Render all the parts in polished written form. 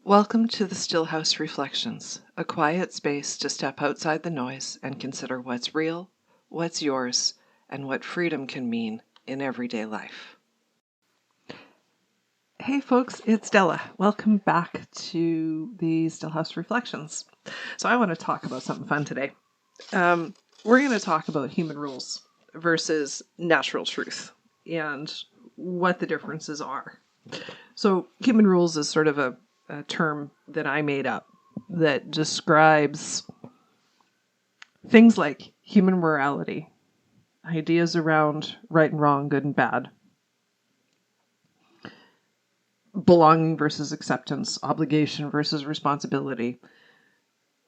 Welcome to the Stillhouse Reflections, a quiet space to step outside the noise and consider what's real, what's yours, and what freedom can mean in everyday life. Hey folks, it's Della. Welcome back to the Stillhouse Reflections. So I want to talk about something fun today. We're going to talk about human rules versus natural truth and what the differences are. So human rules is sort of a term that I made up that describes things like human morality, ideas around right and wrong, good and bad, belonging versus acceptance, obligation versus responsibility,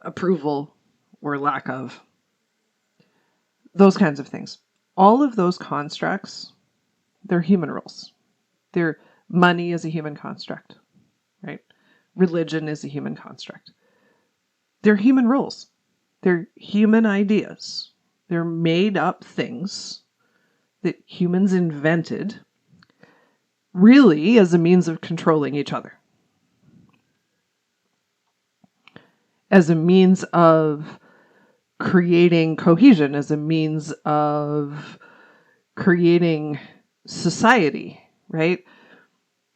approval or lack of, those kinds of things. All of those constructs, they're human rules. Money is a human construct, right? Religion is a human construct. They're human rules. They're human ideas. They're made up things that humans invented really as a means of controlling each other. As a means of creating cohesion, as a means of creating society, right?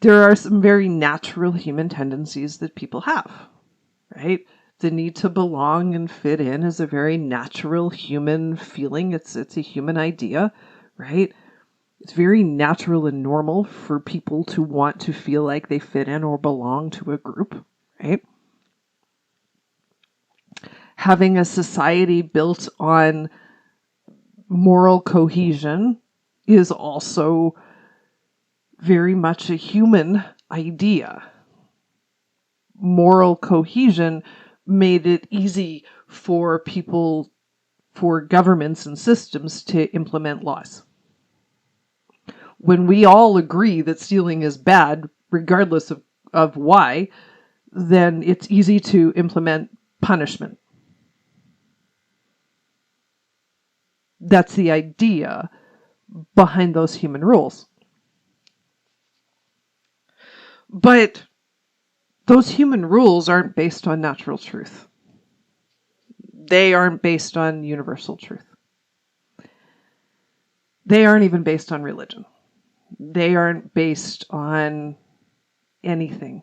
There are some very natural human tendencies that people have, right? The need to belong and fit in is a very natural human feeling. It's a human idea, right? It's very natural and normal for people to want to feel like they fit in or belong to a group, right? Having a society built on moral cohesion is also very much a human idea. Moral cohesion made it easy for people, for governments and systems to implement laws. When we all agree that stealing is bad, regardless of why, then it's easy to implement punishment. That's the idea behind those human rules. But those human rules aren't based on natural truth. They aren't based on universal truth. They aren't even based on religion. They aren't based on anything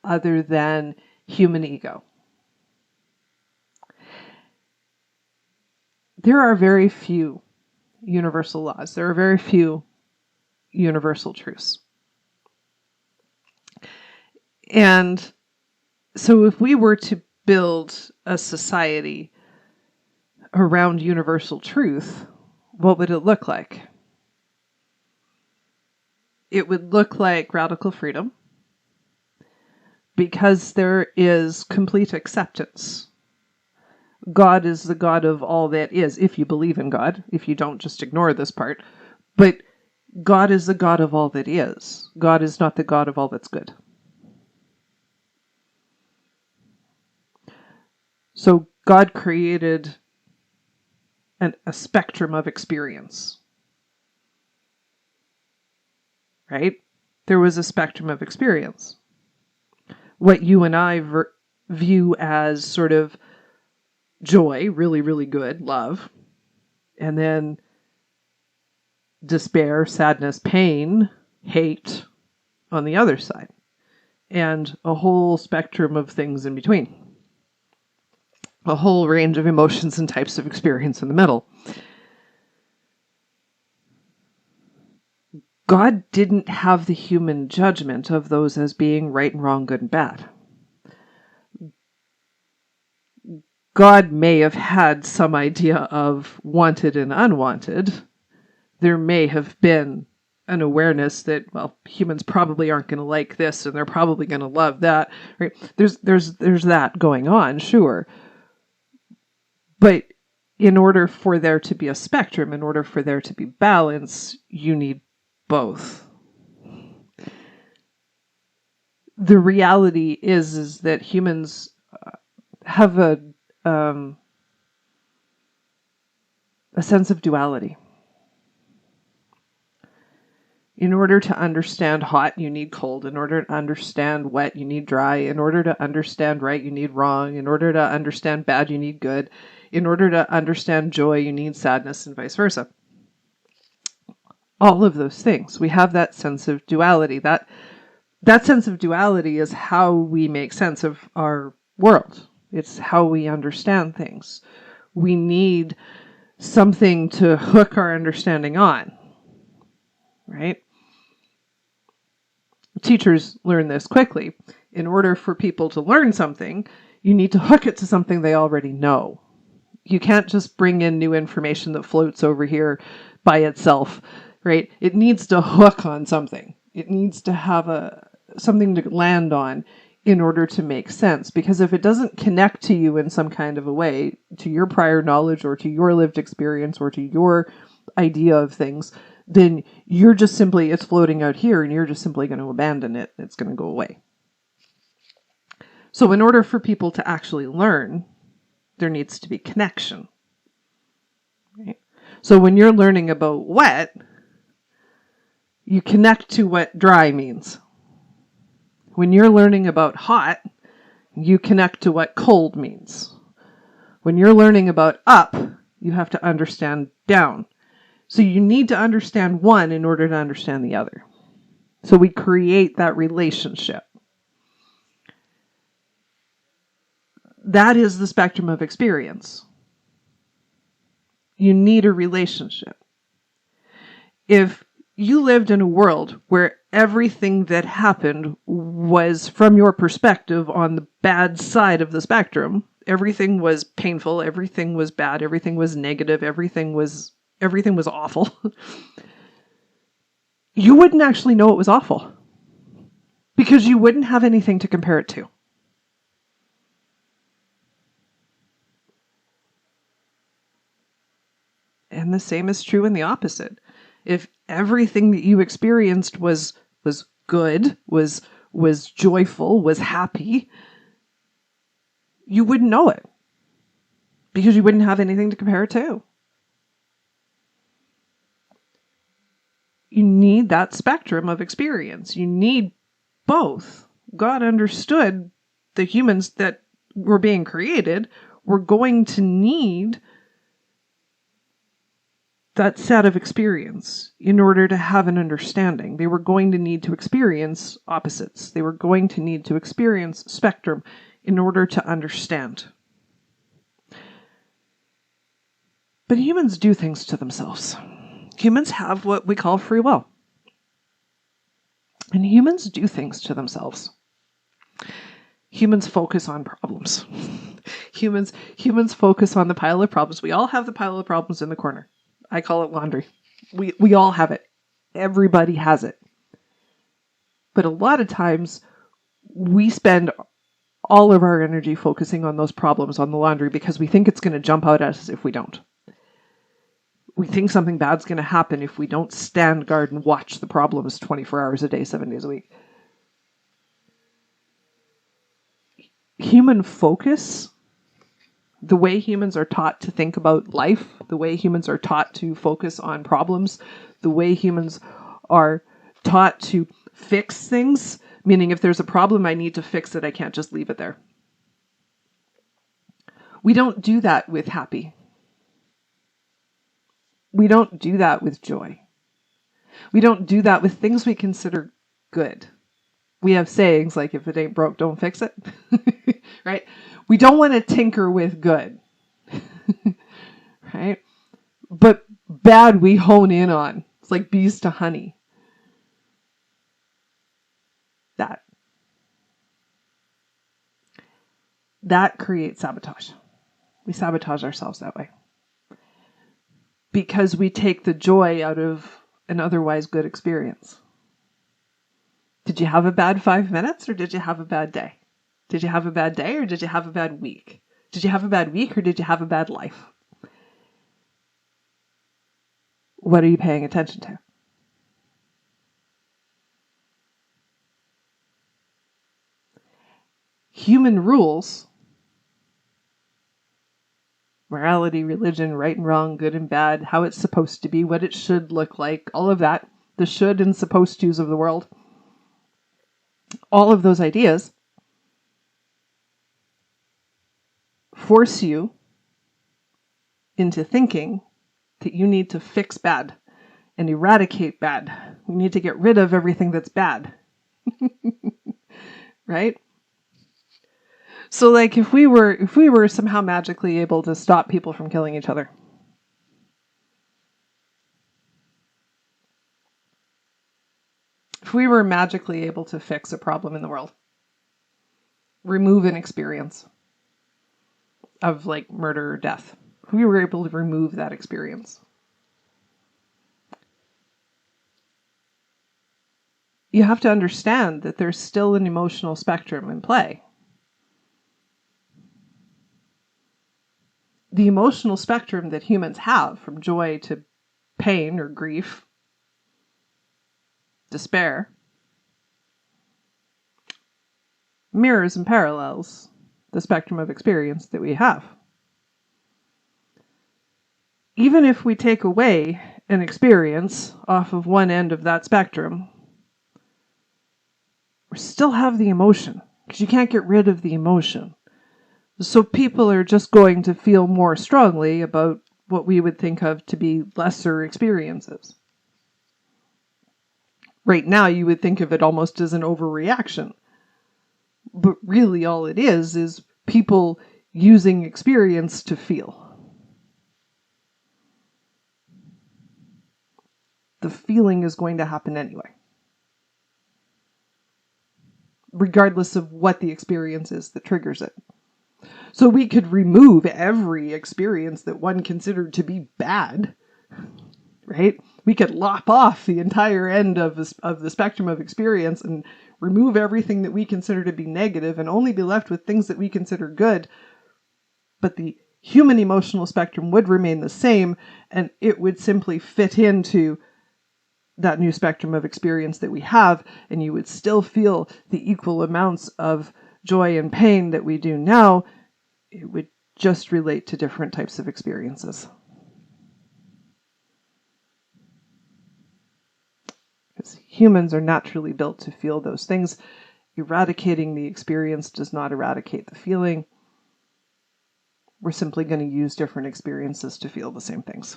other than human ego. There are very few universal laws. There are very few universal truths. And so if we were to build a society around universal truth, what would it look like? It would look like radical freedom because there is complete acceptance. God is the God of all that is, if you believe in God. If you don't, just ignore this part. But God is the God of all that is. God is not the God of all that's good. So God created a spectrum of experience. Right? There was a spectrum of experience. What you and I view as sort of joy, really, really good, love, and then despair, sadness, pain, hate on the other side, and a whole spectrum of things in between. A whole range of emotions and types of experience in the middle. God didn't have the human judgment of those as being right and wrong, good and bad. God may have had some idea of wanted and unwanted. There may have been an awareness that, well, humans probably aren't going to like this and they're probably going to love that. Right? There's that going on, sure. But in order for there to be a spectrum, in order for there to be balance, you need both. The reality is that humans have a sense of duality. In order to understand hot, you need cold. In order to understand wet, you need dry. In order to understand right, you need wrong. In order to understand bad, you need good. In order to understand joy, you need sadness, and vice versa. All of those things. We have that sense of duality. That sense of duality is how we make sense of our world. It's how we understand things. We need something to hook our understanding on, right? Teachers learn this quickly. In order for people to learn something, you need to hook it to something they already know. You can't just bring in new information that floats over here by itself, right? It needs to hook on something. It needs to have something to land on in order to make sense. Because if it doesn't connect to you in some kind of a way, to your prior knowledge or to your lived experience or to your idea of things, then you're just simply, it's floating out here and you're just simply going to abandon it. It's going to go away. So in order for people to actually learn, there needs to be connection. Right? So when you're learning about wet, you connect to what dry means. When you're learning about hot, you connect to what cold means. When you're learning about up, you have to understand down. So you need to understand one in order to understand the other. So we create that relationship. That is the spectrum of experience. You need a relationship. If you lived in a world where everything that happened was from your perspective on the bad side of the spectrum, everything was painful, everything was bad, everything was negative, everything was awful, you wouldn't actually know it was awful because you wouldn't have anything to compare it to. And the same is true in the opposite. If everything that you experienced was good, was joyful, was happy, you wouldn't know it because you wouldn't have anything to compare it to. You need that spectrum of experience. You need both. God understood the humans that were being created were going to need that set of experience in order to have an understanding. They were going to need to experience opposites. They were going to need to experience spectrum in order to understand. But humans do things to themselves. Humans have what we call free will. And humans do things to themselves. Humans focus on problems. Humans focus on the pile of problems. We all have the pile of problems in the corner. I call it laundry. We all have it. Everybody has it. But a lot of times we spend all of our energy focusing on those problems on the laundry because we think it's going to jump out at us if we don't. We think something bad's going to happen if we don't stand guard and watch the problems 24 hours a day, 7 days a week. Human focus, the way humans are taught to think about life, the way humans are taught to focus on problems, the way humans are taught to fix things, meaning if there's a problem, I need to fix it. I can't just leave it there. We don't do that with happy. We don't do that with joy. We don't do that with things we consider good. We have sayings like, if it ain't broke, don't fix it. Right? We don't want to tinker with good. Right? But bad we hone in on. It's like bees to honey. That creates sabotage. We sabotage ourselves that way. Because we take the joy out of an otherwise good experience. Did you have a bad 5 minutes or did you have a bad day? Did you have a bad day or did you have a bad week? Did you have a bad week or did you have a bad life? What are you paying attention to? Human rules, morality, religion, right and wrong, good and bad, how it's supposed to be, what it should look like, all of that, the should and supposed tos of the world, all of those ideas force you into thinking that you need to fix bad and eradicate bad. You need to get rid of everything that's bad. Right? So like if we were somehow magically able to stop people from killing each other, if we were magically able to fix a problem in the world, remove an experience of like murder or death, if we were able to remove that experience, you have to understand that there's still an emotional spectrum in play. The emotional spectrum that humans have, from joy to pain or grief, despair, mirrors and parallels the spectrum of experience that we have. Even if we take away an experience off of one end of that spectrum, we still have the emotion, because you can't get rid of the emotion. So people are just going to feel more strongly about what we would think of to be lesser experiences. Right now, you would think of it almost as an overreaction. But really all it is people using experience to feel. The feeling is going to happen anyway, regardless of what the experience is that triggers it. So we could remove every experience that one considered to be bad, right? We could lop off the entire end of the spectrum of experience and remove everything that we consider to be negative and only be left with things that we consider good. But the human emotional spectrum would remain the same, and it would simply fit into that new spectrum of experience that we have, and you would still feel the equal amounts of joy and pain that we do now. It would just relate to different types of experiences. Because humans are naturally built to feel those things. Eradicating the experience does not eradicate the feeling. We're simply going to use different experiences to feel the same things.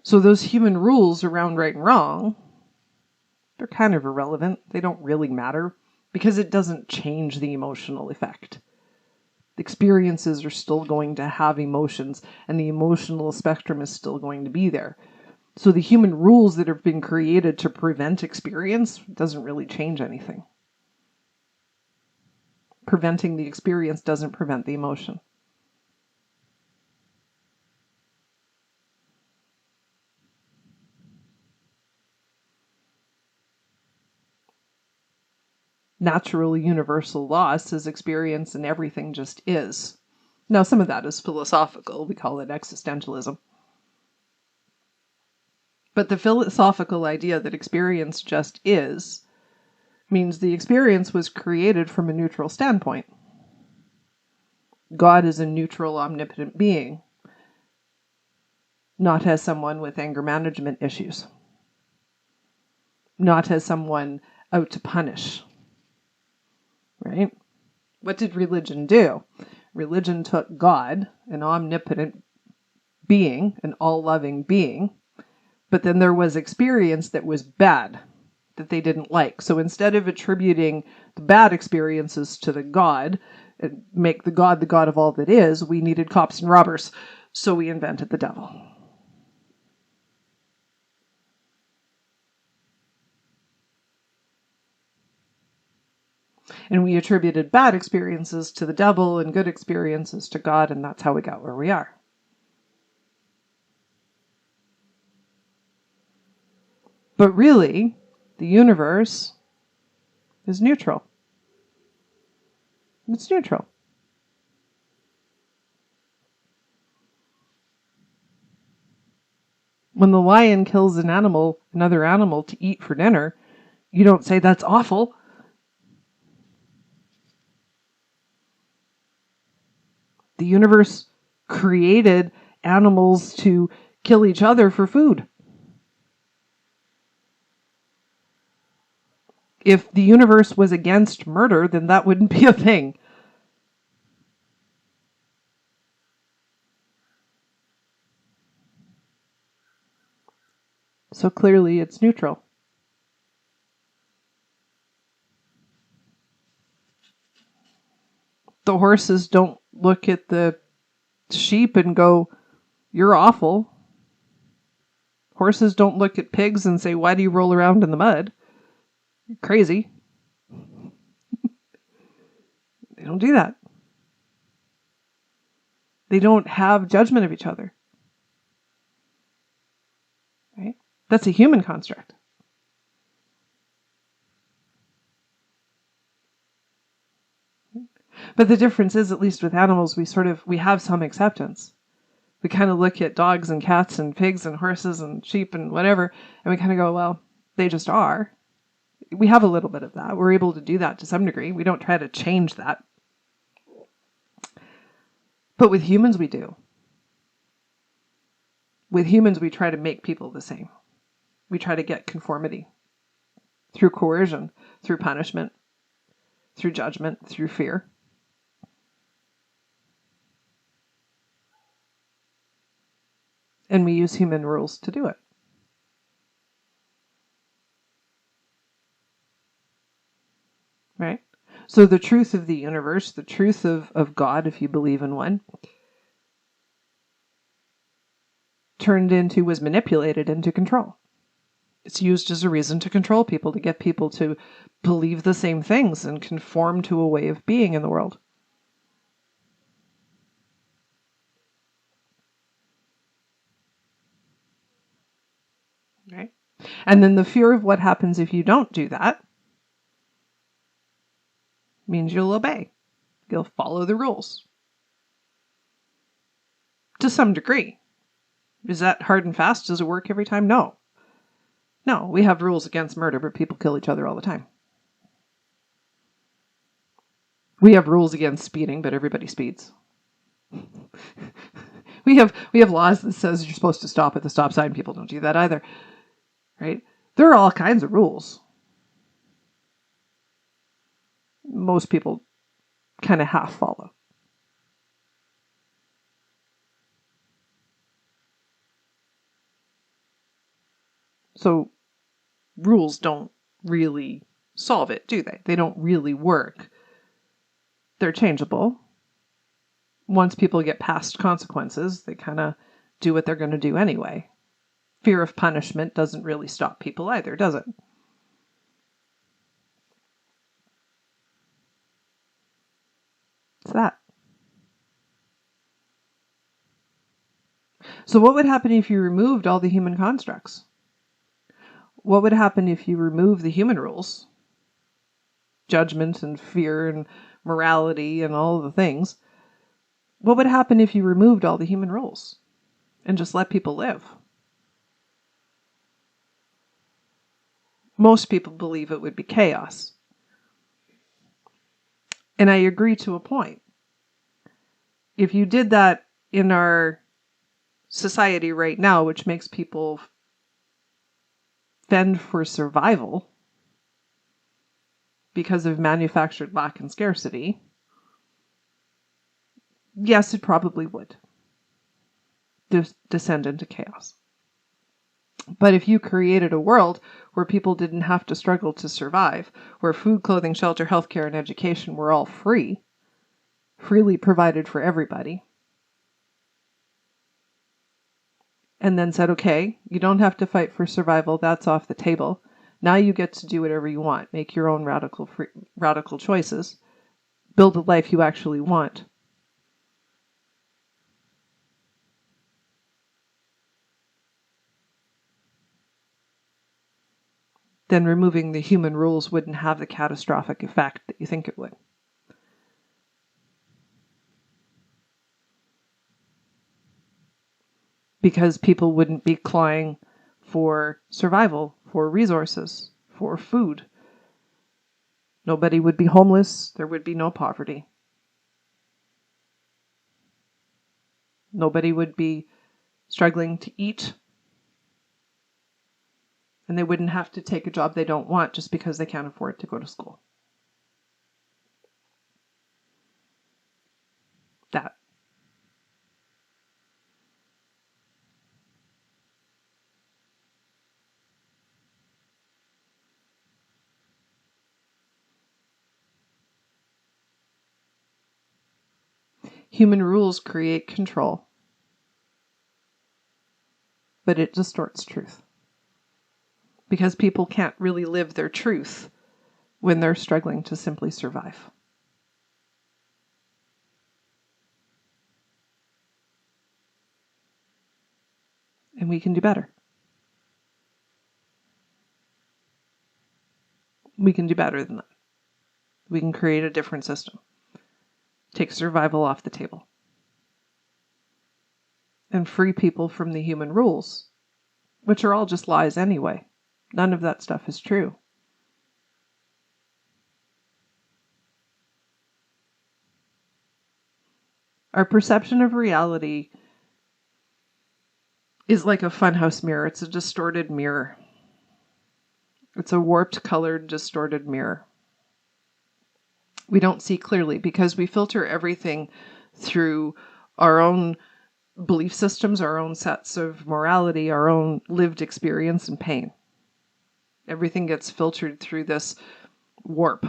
So those human rules around right and wrong, they're kind of irrelevant. They don't really matter because it doesn't change the emotional effect. The experiences are still going to have emotions, and the emotional spectrum is still going to be there. So the human rules that have been created to prevent experience doesn't really change anything. Preventing the experience doesn't prevent the emotion. Natural universal law says experience and everything just is. Now, some of that is philosophical. We call it existentialism. But the philosophical idea that experience just is means the experience was created from a neutral standpoint. God is a neutral, omnipotent being, not as someone with anger management issues, not as someone out to punish. Right? What did religion do? Religion took God, an omnipotent being, an all-loving being, but then there was experience that was bad, that they didn't like. So instead of attributing the bad experiences to the God, and make the God of all that is, we needed cops and robbers. So we invented the devil. And we attributed bad experiences to the devil and good experiences to God, and that's how we got where we are. But really, the universe is neutral. It's neutral. When the lion kills another animal to eat for dinner, you don't say that's awful. The universe created animals to kill each other for food. If the universe was against murder, then that wouldn't be a thing. So clearly it's neutral. The horses don't look at the sheep and go, "You're awful." Horses don't look at pigs and say, "Why do you roll around in the mud? You're crazy." They don't do that. They don't have judgment of each other. Right? That's a human construct. But the difference is, at least with animals, we have some acceptance. We kind of look at dogs and cats and pigs and horses and sheep and whatever, and we kind of go, well, they just are. We have a little bit of that. We're able to do that to some degree. We don't try to change that. But with humans, we do. With humans, we try to make people the same. We try to get conformity through coercion, through punishment, through judgment, through fear. And we use human rules to do it. Right? So the truth of the universe, the truth of God, if you believe in one, was manipulated into control. It's used as a reason to control people, to get people to believe the same things and conform to a way of being in the world. Right? And then the fear of what happens if you don't do that means you'll obey. You'll follow the rules. To some degree. Is that hard and fast? Does it work every time? No. No, we have rules against murder, but people kill each other all the time. We have rules against speeding, but everybody speeds. we have laws that says you're supposed to stop at the stop sign. People don't do that either. Right? There are all kinds of rules. Most people kind of half follow. So rules don't really solve it, do they? They don't really work. They're changeable. Once people get past consequences, they kind of do what they're going to do anyway. Fear of punishment doesn't really stop people either, does it? It's that. So what would happen if you removed all the human constructs? What would happen if you remove the human rules? Judgment and fear and morality and all the things. What would happen if you removed all the human rules and just let people live? Most people believe it would be chaos. And I agree to a point. If you did that in our society right now, which makes people fend for survival because of manufactured lack and scarcity, yes, it probably would descend into chaos. But if you created a world where people didn't have to struggle to survive, where food, clothing, shelter, healthcare, and education were all freely provided for everybody, and then said, okay, you don't have to fight for survival, that's off the table. Now you get to do whatever you want, make your own radical choices, build a life you actually want. Then removing the human rules wouldn't have the catastrophic effect that you think it would. Because people wouldn't be clawing for survival, for resources, for food. Nobody would be homeless. There would be no poverty. Nobody would be struggling to eat, and they wouldn't have to take a job they don't want just because they can't afford to go to school. That. Human rules create control, but it distorts truth. Because people can't really live their truth when they're struggling to simply survive. And we can do better. We can do better than that. We can create a different system. Take survival off the table. And free people from the human rules, which are all just lies anyway. None of that stuff is true. Our perception of reality is like a funhouse mirror. It's a distorted mirror. It's a warped, colored, distorted mirror. We don't see clearly because we filter everything through our own belief systems, our own sets of morality, our own lived experience and pain. Everything gets filtered through this warp,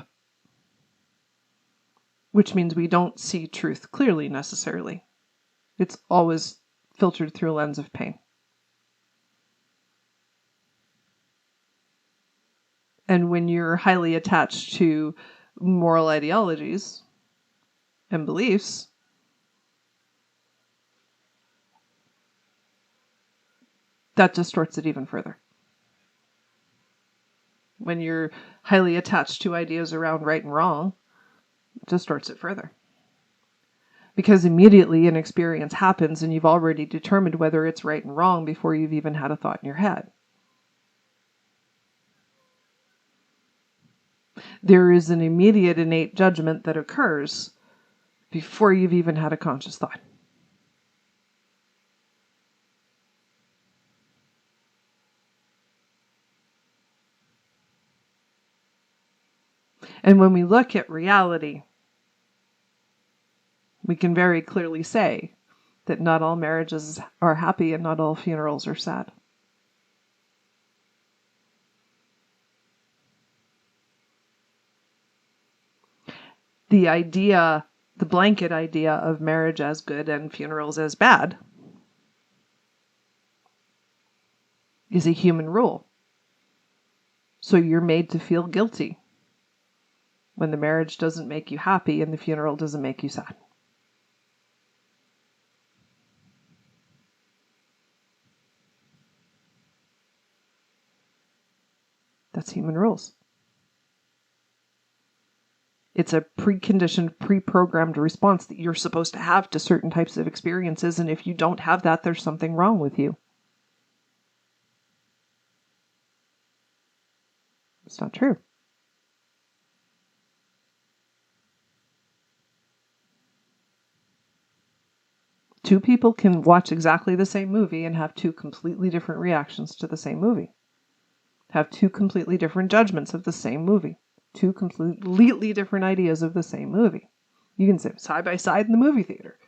which means we don't see truth clearly necessarily. It's always filtered through a lens of pain. And when you're highly attached to moral ideologies and beliefs, that distorts it even further. When you're highly attached to ideas around right and wrong, it distorts it further. Because immediately an experience happens and you've already determined whether it's right and wrong before you've even had a thought in your head. There is an immediate innate judgment that occurs before you've even had a conscious thought. And when we look at reality, we can very clearly say that not all marriages are happy and not all funerals are sad. The idea, the blanket idea of marriage as good and funerals as bad is a human rule. So you're made to feel guilty when the marriage doesn't make you happy and the funeral doesn't make you sad. That's human rules. It's a preconditioned, pre-programmed response that you're supposed to have to certain types of experiences, and if you don't have that, there's something wrong with you. It's not true. Two people can watch exactly the same movie and have two completely different reactions to the same movie. Have two completely different judgments of the same movie. Two completely different ideas of the same movie. You can sit side by side in the movie theater.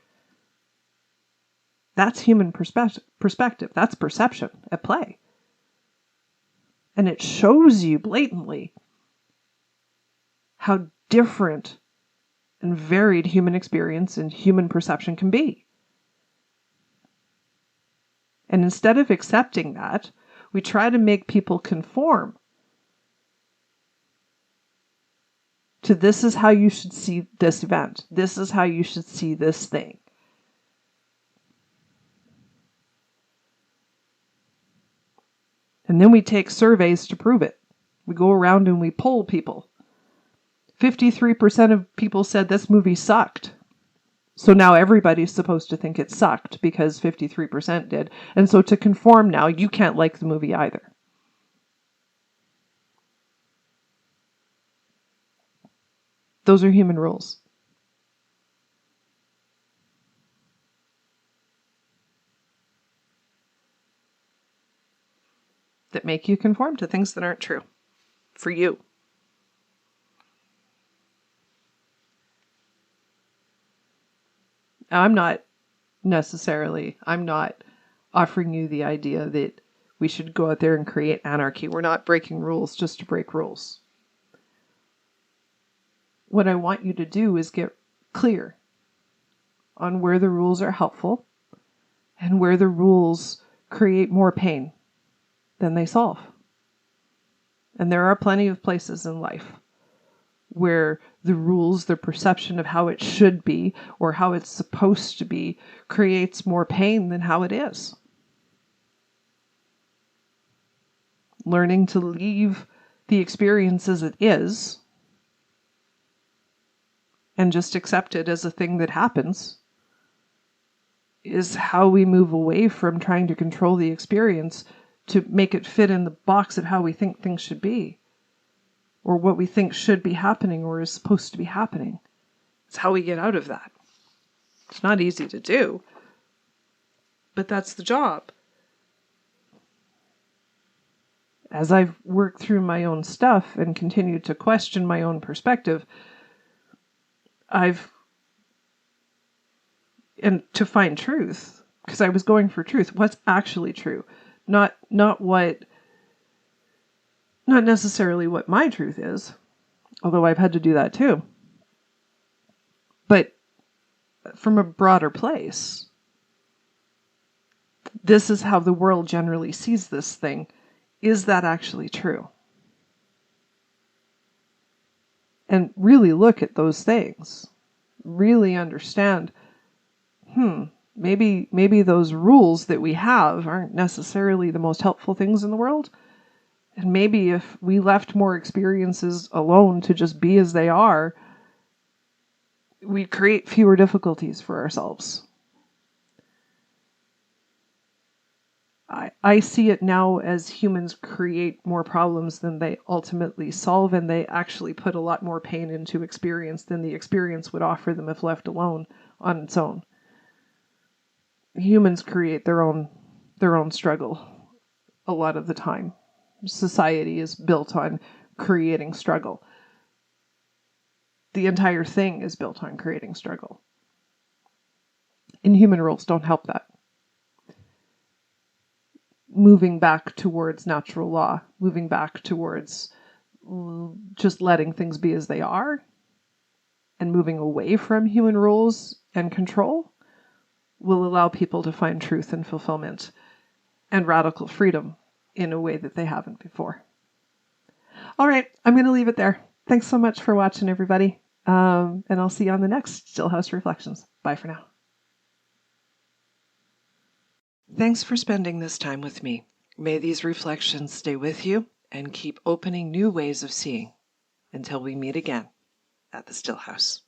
That's human perspective. That's perception at play. And it shows you blatantly how different and varied human experience and human perception can be. And instead of accepting that, we try to make people conform to this is how you should see this event. This is how you should see this thing. And then we take surveys to prove it. We go around and we poll people. 53% of people said this movie sucked. So now everybody's supposed to think it sucked because 53% did. And so to conform now, you can't like the movie either. Those are human rules. that make you conform to things that aren't true for you. I'm not offering you the idea that we should go out there and create anarchy. We're not breaking rules just to break rules. What I want you to do is get clear on where the rules are helpful and where the rules create more pain than they solve. And there are plenty of places in life where the rules, the perception of how it should be or how it's supposed to be, creates more pain than how it is. Learning to leave the experience as it is and just accept it as a thing that happens is how we move away from trying to control the experience to make it fit in the box of how we think things should be, or what we think should be happening or is supposed to be happening. It's how we get out of that. It's not easy to do, but that's the job. As I've worked through my own stuff and continued to question my own perspective, and to find truth, because I was going for truth, what's actually true, not necessarily what my truth is, although I've had to do that too, but from a broader place. This is how the world generally sees this thing. Is that actually true? And really look at those things. Really understand, maybe those rules that we have aren't necessarily the most helpful things in the world. And maybe if we left more experiences alone to just be as they are, we'd create fewer difficulties for ourselves. I see it now as humans create more problems than they ultimately solve, and they actually put a lot more pain into experience than the experience would offer them if left alone on its own. Humans create their own struggle a lot of the time. Society is built on creating struggle. The entire thing is built on creating struggle. And human rules don't help that. Moving back towards natural law, moving back towards just letting things be as they are, and moving away from human rules and control will allow people to find truth and fulfillment and radical freedom in a way that they haven't before. All right, I'm going to leave it there. Thanks so much for watching, everybody. And I'll see you on the next Stillhouse Reflections. Bye for now. Thanks for spending this time with me. May these reflections stay with you and keep opening new ways of seeing until we meet again at the Stillhouse.